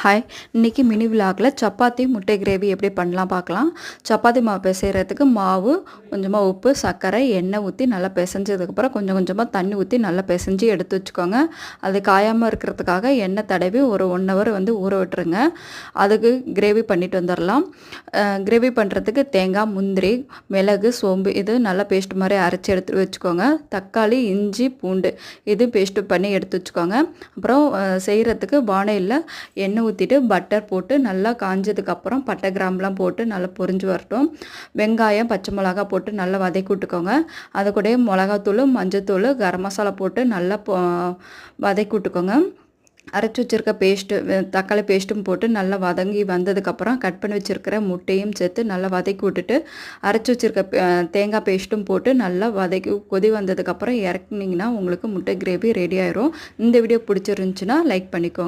Hi, இன்னைக்கு mini விலாகில் chapati முட்டை gravy எப்படி பண்ணலாம் பார்க்கலாம். சப்பாத்தி மாவு பிசைகிறதுக்கு மாவு, கொஞ்சமாக உப்பு, சர்க்கரை, எண்ணெய் ஊற்றி நல்லா பிசைஞ்சதுக்கப்புறம் கொஞ்சம் கொஞ்சமாக தண்ணி ஊற்றி நல்லா பிசைஞ்சு எடுத்து வச்சுக்கோங்க. அது காயாமல் இருக்கிறதுக்காக எண்ணெய் தடவி ஒரு 1 ஹவர் ஊற விட்டுருங்க. அதுக்கு கிரேவி பண்ணிட்டு வந்துடலாம். கிரேவி பண்ணுறதுக்கு தேங்காய், முந்திரி, மிளகு, சோம்பு இது நல்லா பேஸ்ட் மாதிரி அரைச்சி எடுத்து வச்சுக்கோங்க. தக்காளி, இஞ்சி, பூண்டு இது பேஸ்ட்டு பண்ணி எடுத்து வச்சுக்கோங்க. அப்புறம் செய்கிறதுக்கு வாணலியில் எண்ணெய் ஊற்றிட்டு பட்டர் போட்டு நல்லா காஞ்சதுக்கப்புறம் பட்டை கிராம்புலாம் போட்டு நல்லா பொரிஞ்சு வரட்டும். வெங்காயம், பச்சை மிளகா போட்டு நல்லா வதக்கி விட்டுக்கோங்க. அது கூட மிளகாத்தூள், மஞ்சத்தூள், கரம் மசாலா போட்டு நல்லா வதக்கி விட்டுக்கோங்க. அரைச்சி வச்சுருக்க பேஸ்ட்டு, தக்காளி பேஸ்ட்டும் போட்டு நல்லா வதங்கி வந்ததுக்கப்புறம் கட் பண்ணி வச்சுருக்கிற முட்டையும் சேர்த்து நல்லா வதக்கி விட்டுட்டு அரைச்சி வச்சுருக்க தேங்காய் பேஸ்ட்டும் போட்டு நல்லா வதக்கி கொதி வந்ததுக்கப்புறம் இறக்குனிங்கன்னா உங்களுக்கு முட்டை கிரேவி ரெடி ஆயிரும். இந்த வீடியோ பிடிச்சிருந்துச்சுன்னா லைக் பண்ணிக்கோங்க.